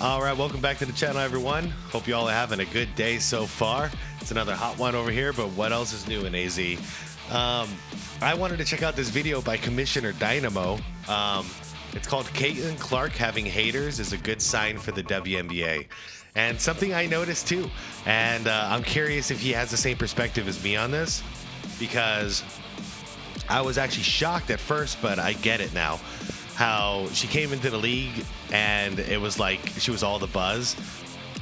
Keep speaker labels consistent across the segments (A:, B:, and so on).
A: All right, welcome back to the channel, everyone. Hope you all are having a good day so far. It's another hot one over here, but what else is new in AZ? I wanted to check out this video by Commissioner Dynamo. It's called Caitlin Clark Having Haters is a Good Sign for the WNBA. And something I noticed too, and I'm curious if he has the same perspective as me on this, because I was actually shocked at first, but I get it now. How she came into the league and it was like she was all the buzz,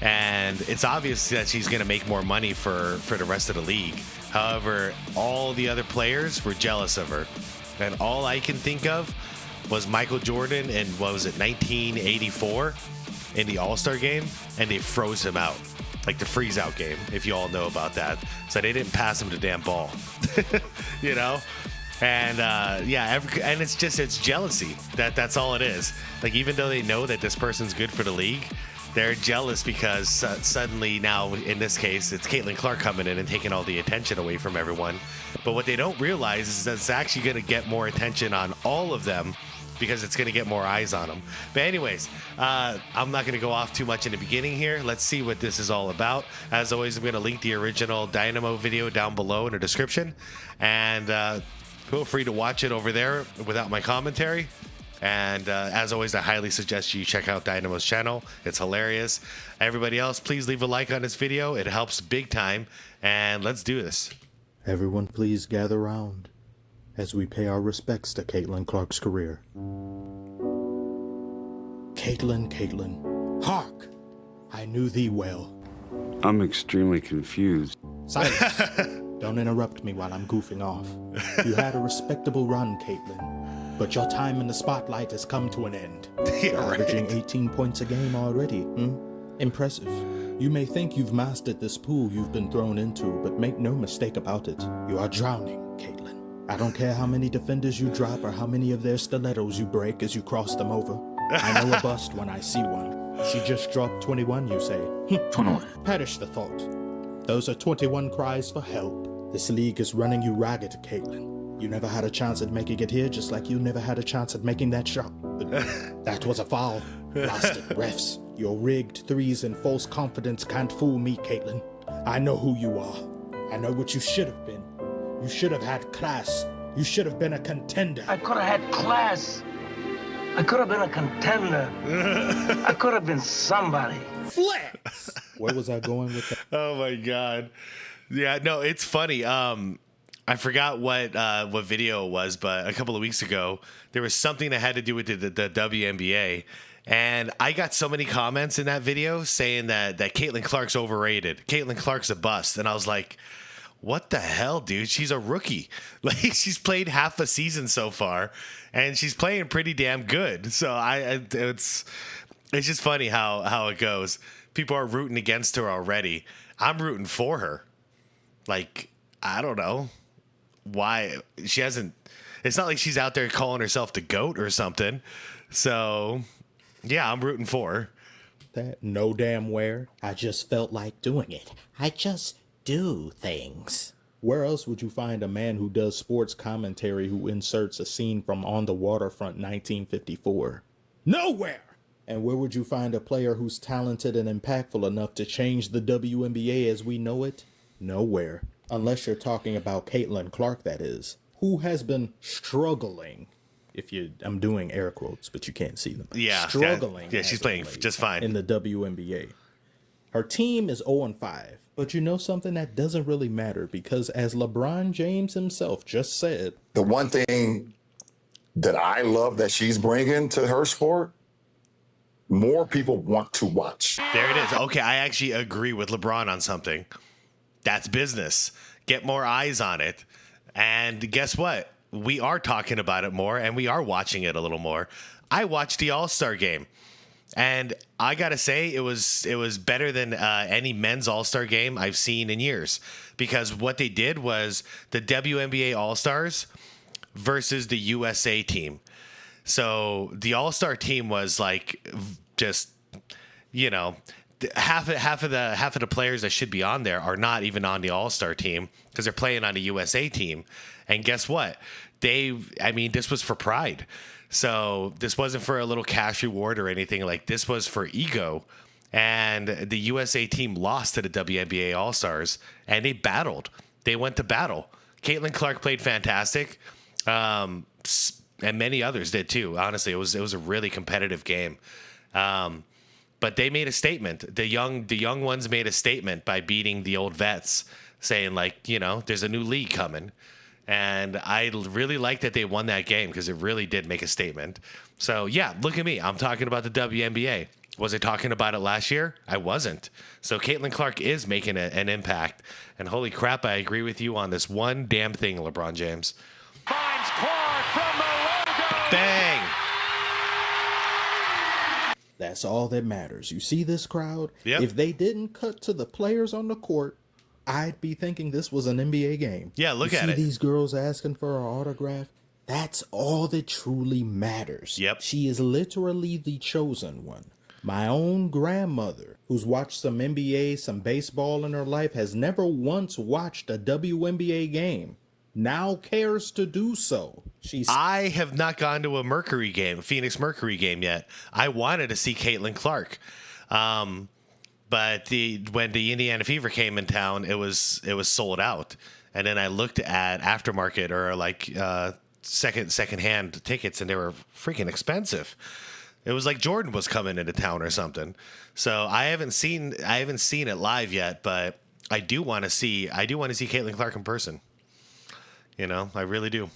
A: and it's obvious that she's going to make more money for the rest of the league. However, all the other players were jealous of her, and all I can think of was Michael Jordan in, what was it, 1984 in the All-Star game, and they froze him out, like the freeze out game, if you all know about that. So they didn't pass him the damn ball, you know? And and it's jealousy. That's all it is. Like, even though they know that this person's good for the league, they're jealous because suddenly now, in this case, it's Caitlin Clark coming in and taking all the attention away from everyone. But what they don't realize is that it's actually going to get more attention on all of them, because it's going to get more eyes on them. But anyways, I'm not going to go off too much in the beginning here. Let's see what this is all about. As always, I'm going to link the original Dynamo video down below in the description. And feel free to watch it over there without my commentary. And as always, I highly suggest you check out Dynamo's channel. It's hilarious. Everybody else, please leave a like on this video. It helps big time. And let's do this.
B: Everyone, please gather round as we pay our respects to Caitlin Clark's career. Caitlin, hark! I knew thee well.
C: I'm extremely confused.
B: Silence. Don't interrupt me while I'm goofing off. You had a respectable run, Caitlin, but your time in the spotlight has come to an end.
A: Yeah, right.
B: Averaging 18 points a game already. Impressive. You may think you've mastered this pool you've been thrown into, but make no mistake about it. You are drowning, Caitlin. I don't care how many defenders you drop or how many of their stilettos you break as you cross them over. I know a bust when I see one. She just dropped 21, you say.
D: 21.
B: Perish the thought. Those are 21 cries for help. This league is running you ragged, Caitlin. You never had a chance at making it here, just like you never had a chance at making that shot. That was a foul. Lost it, refs. Your rigged threes and false confidence can't fool me, Caitlin. I know who you are. I know what you should have been. You should have had class. You should have been a contender.
D: I could have had class. I could have been a contender. I could have been somebody.
B: Flex! Where was I going with that?
A: Oh my God. Yeah, no, it's funny. I forgot what video it was, but a couple of weeks ago, there was something that had to do with the WNBA. And I got so many comments in that video saying that Caitlin Clark's overrated. Caitlin Clark's a bust. And I was like, what the hell, dude? She's a rookie. Like, she's played half a season so far, and she's playing pretty damn good. So it's just funny how it goes. People are rooting against her already. I'm rooting for her. Like, I don't know why she hasn't. It's not like she's out there calling herself the GOAT or something. So, yeah, I'm rooting for her.
B: That no damn where. I just felt like doing it. I just do things. Where else would you find a man who does sports commentary who inserts a scene from On the Waterfront 1954? Nowhere! And where would you find a player who's talented and impactful enough to change the WNBA as we know it? Nowhere. Unless you're talking about Caitlin Clark, that is, who has been struggling. I'm doing air quotes, but you can't see them.
A: Yeah.
B: Struggling.
A: Yeah, she's playing just fine
B: in the WNBA. Her team is 0-5. But you know something, that doesn't really matter, because as LeBron James himself just said,
E: the one thing that I love that she's bringing to her sport, more people want to watch.
A: There it is. Okay, I actually agree with LeBron on something. That's business. Get more eyes on it. And guess what? We are talking about it more, and we are watching it a little more. I watched the All-Star game, and I got to say it was better than any men's All-Star game I've seen in years, because what they did was the WNBA All-Stars versus the USA team. So the All-Star team was like just, you know, half of the players that should be on there are not even on the All-Star team because they're playing on the USA team. And guess what? This was for pride. So this wasn't for a little cash reward or anything. Like, this was for ego. And the USA team lost to the WNBA All-Stars, and they battled. They went to battle. Caitlin Clark played fantastic, and many others did too. Honestly, it was a really competitive game. But they made a statement. The young ones made a statement by beating the old vets, saying, like, you know, there's a new league coming. And I really like that they won that game because it really did make a statement. So, yeah, look at me. I'm talking about the WNBA. Was I talking about it last year? I wasn't. So Caitlin Clark is making an impact. And holy crap, I agree with you on this one damn thing, LeBron James.
F: Finds Clark from the logo.
A: Bang!
B: That's all that matters. You see this crowd?
A: Yep.
B: If they didn't cut to the players on the court, I'd be thinking this was an NBA game.
A: Yeah, look
B: you
A: at
B: see
A: it.
B: These girls asking for her autograph? That's all that truly matters.
A: Yep.
B: She is literally the chosen one. My own grandmother, who's watched some NBA, some baseball in her life, has never once watched a WNBA game. Now cares to do so.
A: I have not gone to a Mercury game, a Phoenix Mercury game yet. I wanted to see Caitlin Clark. But when the Indiana Fever came in town, it was sold out. And then I looked at aftermarket or like secondhand tickets, and they were freaking expensive. It was like Jordan was coming into town or something. So I haven't seen it live yet, but I do want to see Caitlin Clark in person. You know, I really do.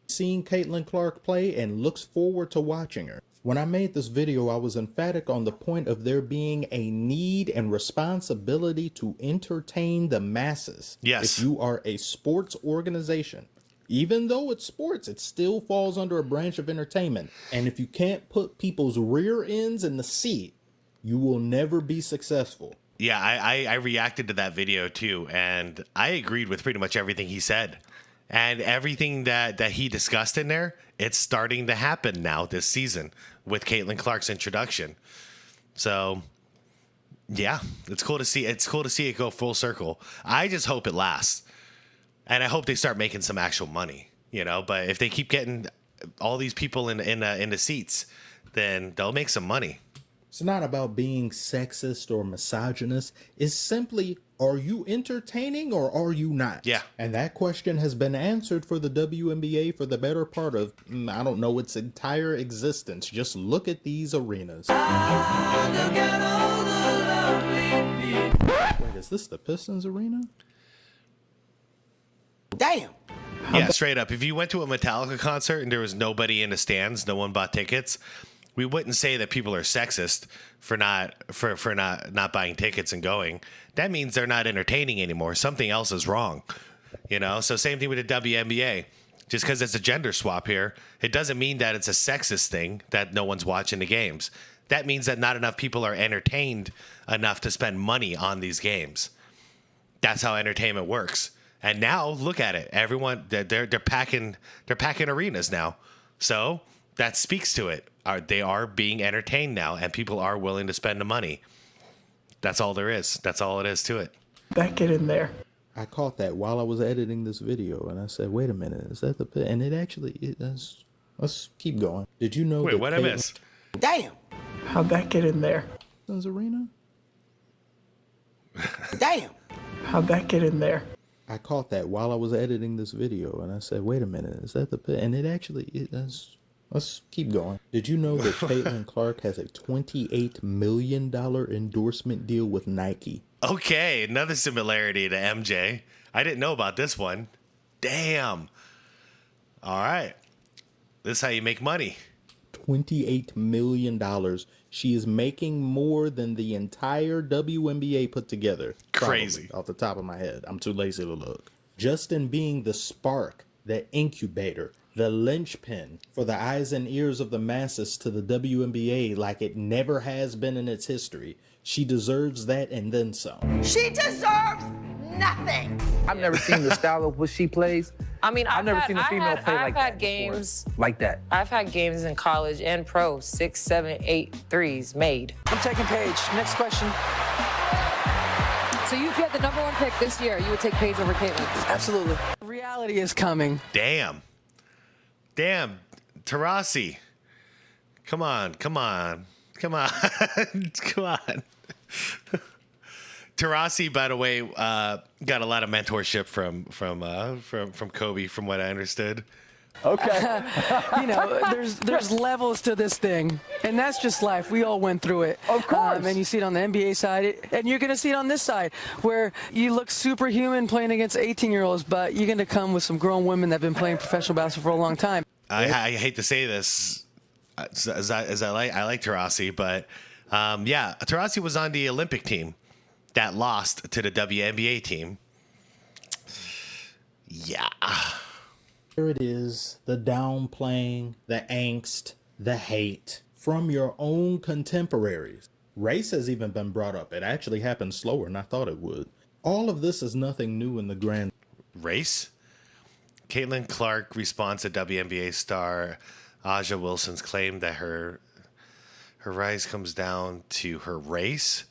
B: Seen Caitlin Clark play and looks forward to watching her. When I made this video, I was emphatic on the point of there being a need and responsibility to entertain the masses.
A: Yes.
B: If you are a sports organization, even though it's sports, it still falls under a branch of entertainment. And if you can't put people's rear ends in the seat, you will never be successful.
A: Yeah, I reacted to that video too, and I agreed with pretty much everything he said. And everything that he discussed in there, it's starting to happen now this season with Caitlin Clark's introduction. So, yeah, it's cool to see. It's cool to see it go full circle. I just hope it lasts, and I hope they start making some actual money. You know, but if they keep getting all these people in the seats, then they'll make some money.
B: It's not about being sexist or misogynist. It's simply, are you entertaining or are you not?
A: Yeah.
B: And that question has been answered for the WNBA for the better part of, I don't know, its entire existence. Just look at these arenas. Wait, is this the Pistons arena?
F: Damn.
A: Yeah, straight up. If you went to a Metallica concert and there was nobody in the stands, no one bought tickets, we wouldn't say that people are sexist for not buying tickets and going. That means they're not entertaining anymore. Something else is wrong, you know. So same thing with the WNBA. Just because it's a gender swap here, it doesn't mean that it's a sexist thing that no one's watching the games. That means that not enough people are entertained enough to spend money on these games. That's how entertainment works. And now look at it. Everyone they're packing arenas now. So that speaks to it. They are being entertained now, and people are willing to spend the money. That's all there is. That's all it is to it.
F: Back it in there.
B: I caught that while I was editing this video, and I said, wait a minute, is that the pit? And it actually is. Let's keep going. Did you know
A: Wait,
B: that
A: what I missed?
F: Damn. How'd that get in there?
B: Pistons arena?
F: Damn. How'd that get in there?
B: I caught that while I was editing this video, and I said, wait a minute, is that the pit? And it actually is. Let's keep going. Did you know that Caitlin Clark has a $28 million endorsement deal with Nike?
A: Okay, another similarity to MJ. I didn't know about this one. Damn. All right. This is how you make money.
B: $28 million. She is making more than the entire WNBA put together.
A: Crazy.
B: Probably, off the top of my head. I'm too lazy to look. Just in being the spark, the incubator, the linchpin for the eyes and ears of the masses to the WNBA like it never has been in its history. She deserves that and then some.
G: She deserves nothing.
H: I've never seen the style of what she plays.
I: I mean,
H: I've never seen a female play like that.
I: I've had games
H: like that.
I: I've had games in college and pro, 6, 7, 8 threes made.
F: I'm taking Paige. Next question.
J: So if you had the #1 pick this year, you would take Paige over Caitlin?
F: Absolutely. Reality is coming.
A: Damn. Taurasi. Come on. Come on. Taurasi, by the way, got a lot of mentorship from Kobe, from what I understood.
F: Okay. There's levels to this thing, and that's just life. We all went through it. Of course. And you see it on the NBA side, and you're going to see it on this side, where you look superhuman playing against 18-year-olds, but you're going to come with some grown women that have been playing professional basketball for a long time.
A: I hate to say this, as I like Taurasi, but Taurasi was on the Olympic team that lost to the WNBA team. Yeah.
B: Here it is, the downplaying, the angst, the hate from your own contemporaries. Race has even been brought up. It actually happened slower than I thought it would. All of this is nothing new in the grand
A: race. Caitlin Clark responds to WNBA star Aja Wilson's claim that her rise comes down to her race.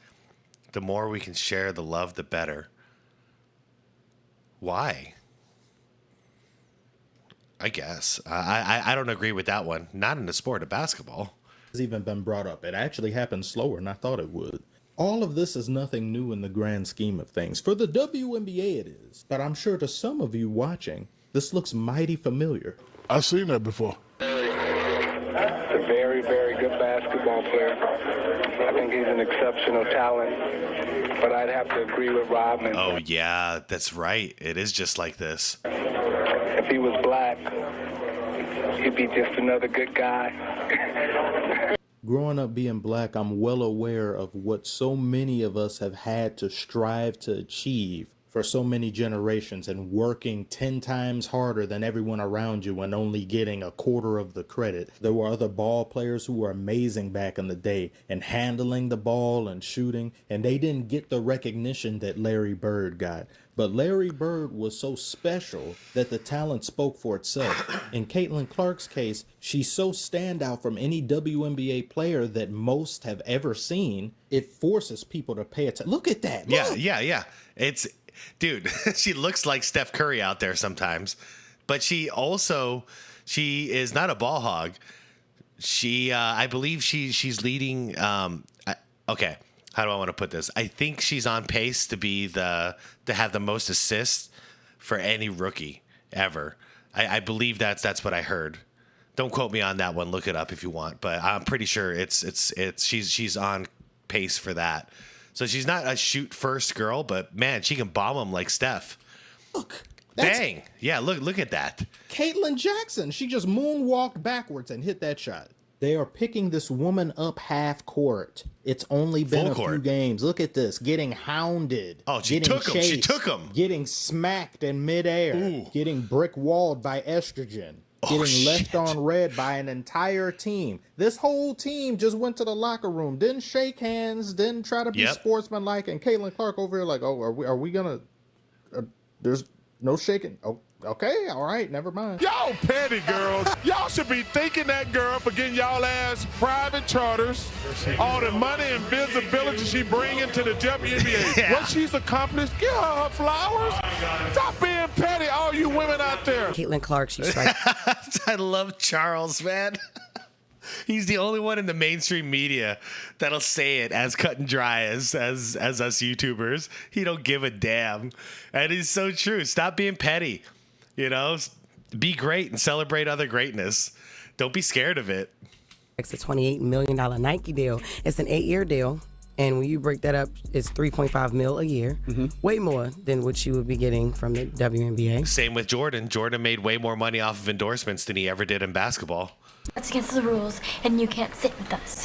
A: The more we can share the love, the better. Why? I guess. I don't agree with that one. Not in the sport of basketball.
B: Has even been brought up. It actually happened slower than I thought it would. All of this is nothing new in the grand scheme of things. For the WNBA it is. But I'm sure to some of you watching, this looks mighty familiar.
K: I've seen that before.
L: A very, very good basketball player. I think he's an exceptional talent. But I'd have to agree with Rodman.
A: Oh, yeah, that's right. It is just like this.
L: If he was black, he'd be just another good guy.
B: Growing up being black, I'm well aware of what so many of us have had to strive to achieve for so many generations, and working 10 times harder than everyone around you and only getting a quarter of the credit. There were other ball players who were amazing back in the day and handling the ball and shooting, and they didn't get the recognition that Larry Bird got. But Larry Bird was so special that the talent spoke for itself. In Caitlin Clark's case, she's so standout from any WNBA player that most have ever seen, it forces people to pay attention. Look at that. Look.
A: Yeah. It's, dude, she looks like Steph Curry out there sometimes. But she is not a ball hog. I believe she's leading. Okay. How do I want to put this? I think she's on pace to have the most assists for any rookie ever. I believe that's what I heard. Don't quote me on that one. Look it up if you want, but I'm pretty sure she's on pace for that. So she's not a shoot first girl, but man, she can bomb them like Steph.
B: Look.
A: Dang. Yeah, look at that.
B: Caitlin Jackson. She just moonwalked backwards and hit that shot. They are picking this woman up half court. It's only been a few games. Look at this. Getting hounded.
A: Oh, she took him.
B: Getting smacked in midair. Ooh. Getting brick walled by estrogen. Getting left on red by an entire team. This whole team just went to the locker room. Didn't shake hands. Didn't try to be sportsmanlike. And Caitlin Clark over here like, oh, are we going to... there's no shaking. Oh. Okay, all right, never mind.
K: Y'all petty girls. Y'all should be thanking that girl for getting y'all ass private charters, all the money and visibility she bringing to the WNBA. Yeah. What she's accomplished, give her flowers. Stop being petty, all you women out there.
M: Caitlin Clark, she's right.
A: I love Charles, man. He's the only one in the mainstream media that'll say it as cut and dry as us YouTubers. He don't give a damn. And it's so true. Stop being petty. You know, be great and celebrate other greatness. Don't be scared of it.
M: It's a $28 million Nike deal. It's an 8-year deal. And when you break that up, it's $3.5 million a year. Mm-hmm. Way more than what you would be getting from the WNBA.
A: Same with Jordan. Jordan made way more money off of endorsements than he ever did in basketball.
N: That's against the rules, and you can't sit with us.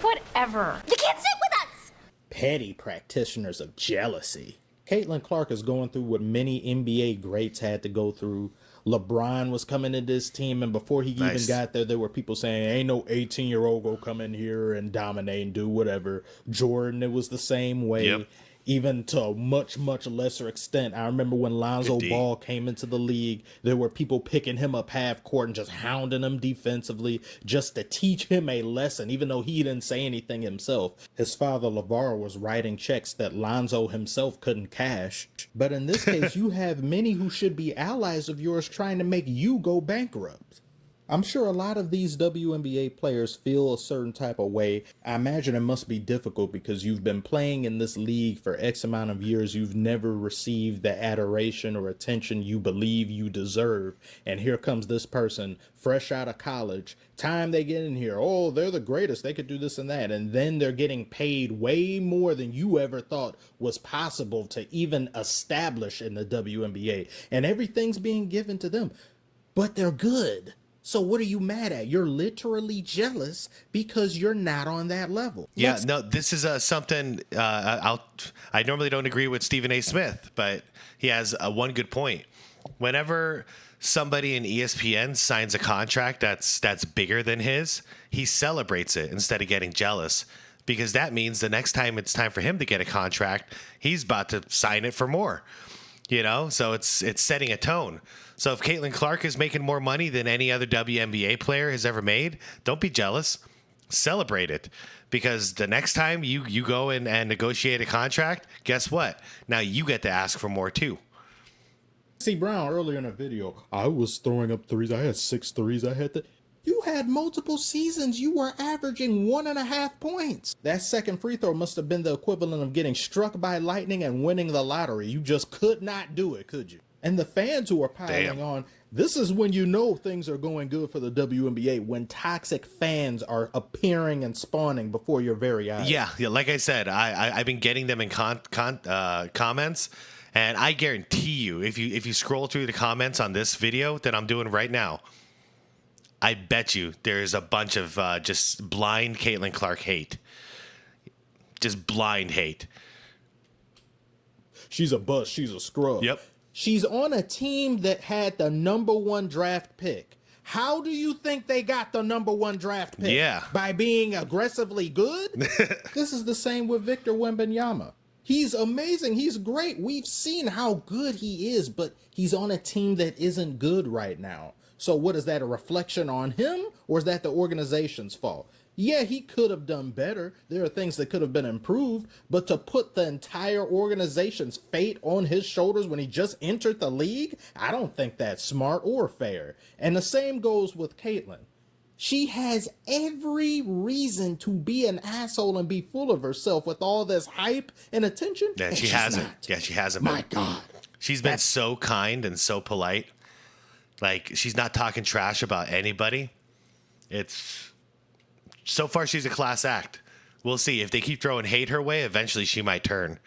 N: Whatever. You can't sit with us!
B: Petty practitioners of jealousy. Caitlin Clark is going through what many NBA greats had to go through. LeBron was coming to this team, and before he even got there were people saying, ain't no 18-year-old go come in here and dominate and do whatever. Jordan, it was the same way. Yep. Even to a much, much lesser extent. I remember when Lonzo Ball came into the league, there were people picking him up half court and just hounding him defensively just to teach him a lesson, even though he didn't say anything himself. His father, LeVar, was writing checks that Lonzo himself couldn't cash. But in this case, you have many who should be allies of yours trying to make you go bankrupt. I'm sure a lot of these WNBA players feel a certain type of way. I imagine it must be difficult because you've been playing in this league for X amount of years. You've never received the adoration or attention you believe you deserve. And here comes this person fresh out of college. Time they get in here, oh, they're the greatest. They could do this and that. And then they're getting paid way more than you ever thought was possible to even establish in the WNBA. And everything's being given to them. But they're good. So what are you mad at? You're literally jealous because you're not on that level.
A: Yeah, no, this is something I normally don't agree with Stephen A. Smith, but he has one good point. Whenever somebody in ESPN signs a contract that's bigger than his, he celebrates it instead of getting jealous, because that means the next time it's time for him to get a contract, he's about to sign it for more. So it's setting a tone. So if Caitlin Clark is making more money than any other WNBA player has ever made, don't be jealous. Celebrate it. Because the next time you go and negotiate a contract, guess what? Now you get to ask for more too.
B: See, Brown, earlier in the video, I was throwing up threes. I had 6 threes. You had multiple seasons. You were averaging 1.5 points. That second free throw must have been the equivalent of getting struck by lightning and winning the lottery. You just could not do it, could you? And the fans who are piling on, this is when you know things are going good for the WNBA, when toxic fans are appearing and spawning before your very eyes.
A: Yeah, like I said, I've been getting them in comments, and I guarantee you, if you scroll through the comments on this video that I'm doing right now, I bet you there's a bunch of just blind Caitlin Clark hate. Just blind hate.
B: She's a bust. She's a scrub.
A: Yep.
B: She's on a team that had the #1 draft pick. How do you think they got the #1 draft pick?
A: Yeah.
B: By being aggressively good? This is the same with Victor Wembanyama. He's amazing. He's great. We've seen how good he is, but he's on a team that isn't good right now. So what is that, a reflection on him, or is that the organization's fault? Yeah, he could have done better. There are things that could have been improved, but to put the entire organization's fate on his shoulders when he just entered the league, I don't think that's smart or fair. And the same goes with Caitlin. She has every reason to be an asshole and be full of herself with all this hype and attention.
A: Yeah, she hasn't. Yeah, she hasn't.
B: My God.
A: She's been so kind and so polite. Like, she's not talking trash about anybody. So far, she's a class act. We'll see. If they keep throwing hate her way, eventually she might turn.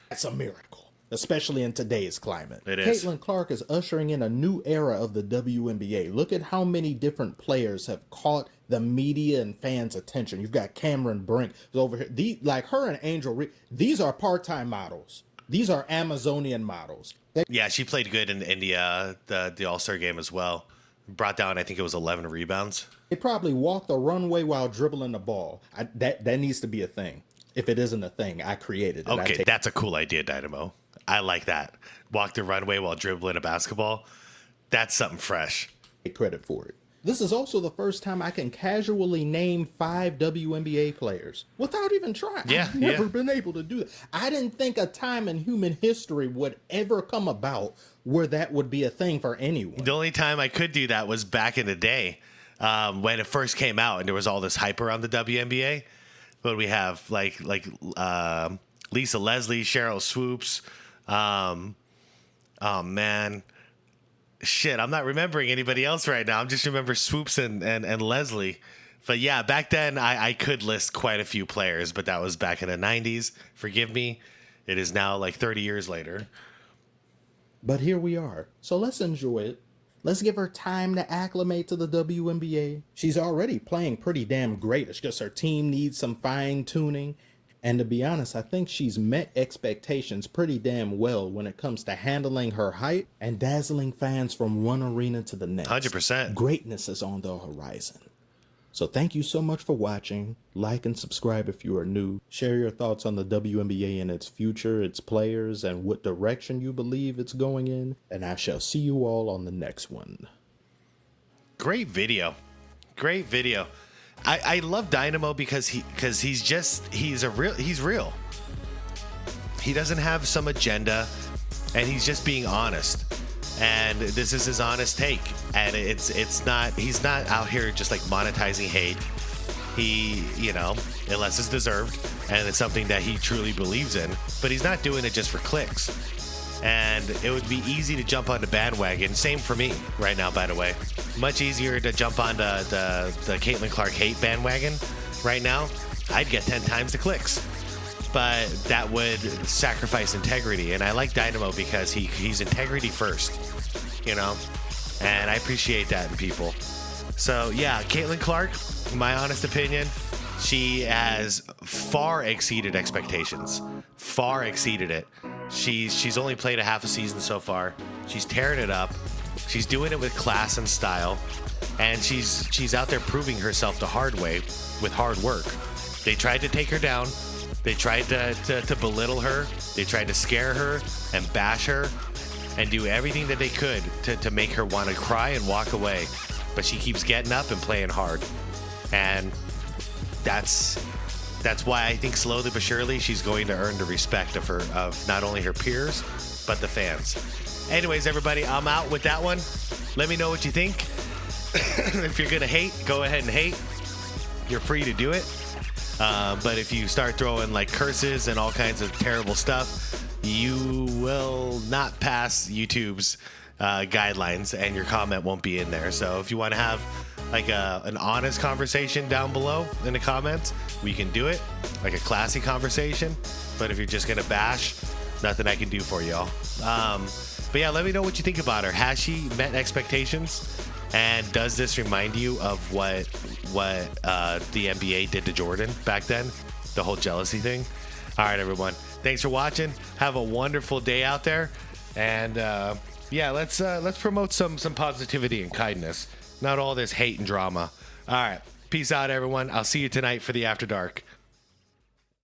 B: That's a miracle, especially in today's climate.
A: It is.
B: Caitlin Clark is ushering in a new era of the WNBA. Look at how many different players have caught the media and fans' attention. You've got Cameron Brink over here. Like her and Angel Reed, these are part-time models. These are Amazonian models.
A: Yeah, she played good in the All-Star game as well. Brought down, I think it was 11 rebounds.
B: They probably walked the runway while dribbling the ball. That needs to be a thing. If it isn't a thing, I created it.
A: Okay, that's a cool idea, Dynamo. I like that. Walk the runway while dribbling a basketball. That's something fresh.
B: Take credit for it. This is also the first time I can casually name 5 WNBA players without even trying.
A: Yeah,
B: I've never been able to do that. I didn't think a time in human history would ever come about where that would be a thing for anyone.
A: The only time I could do that was back in the day when it first came out and there was all this hype around the WNBA. But we have like Lisa Leslie, Cheryl Swoops. Oh man. Shit, I'm not remembering anybody else right now. I'm just remember Swoops and Leslie. But yeah, back then I could list quite a few players, but that was back in the 90s. Forgive me. It is now like 30 years later.
B: But here we are. So let's enjoy it. Let's give her time to acclimate to the WNBA. She's already playing pretty damn great. It's just her team needs some fine tuning. And to be honest, I think she's met expectations pretty damn well when it comes to handling her hype and dazzling fans from one arena to the next.
A: 100%.
B: Greatness is on the horizon. So thank you so much for watching. Like and subscribe if you are new. Share your thoughts on the WNBA and its future, its players, and what direction you believe it's going in. And I shall see you all on the next one.
A: Great video. Great video. I love Dynamo because he's real. He doesn't have some agenda, and he's just being honest. And this is his honest take. And he's not out here just like monetizing hate. He, unless it's deserved and it's something that he truly believes in, but he's not doing it just for clicks. And it would be easy to jump on the bandwagon. Same for me right now, by the way. Much easier to jump on the Caitlin Clark hate bandwagon right now. I'd get 10 times the clicks. But that would sacrifice integrity. And I like Dynamo because he's integrity first, and I appreciate that in people. So, yeah, Caitlin Clark, in my honest opinion, she has far exceeded expectations. Far exceeded it. She's only played a half a season so far. She's tearing it up. She's doing it with class and style. And she's out there proving herself the hard way with hard work. They tried to take her down. They tried to belittle her. They tried to scare her and bash her and do everything that they could to make her want to cry and walk away. But she keeps getting up and playing hard. And that's why I think slowly but surely she's going to earn the respect of not only her peers, but the fans. Anyways, everybody, I'm out with that one. Let me know what you think. If you're going to hate, go ahead and hate. You're free to do it. But if you start throwing like curses and all kinds of terrible stuff, you will not pass YouTube's guidelines and your comment won't be in there. So if you want to have like an honest conversation down below in the comments, we can do it, like a classy conversation. But if you're just gonna bash, nothing I can do for y'all. But yeah, let me know what you think about her. Has she met expectations? And does this remind you of what the NBA did to Jordan back then? The whole jealousy thing. All right, everyone. Thanks for watching. Have a wonderful day out there. And yeah, let's promote some positivity and kindness. Not all this hate and drama. All right. Peace out, everyone. I'll see you tonight for the After Dark.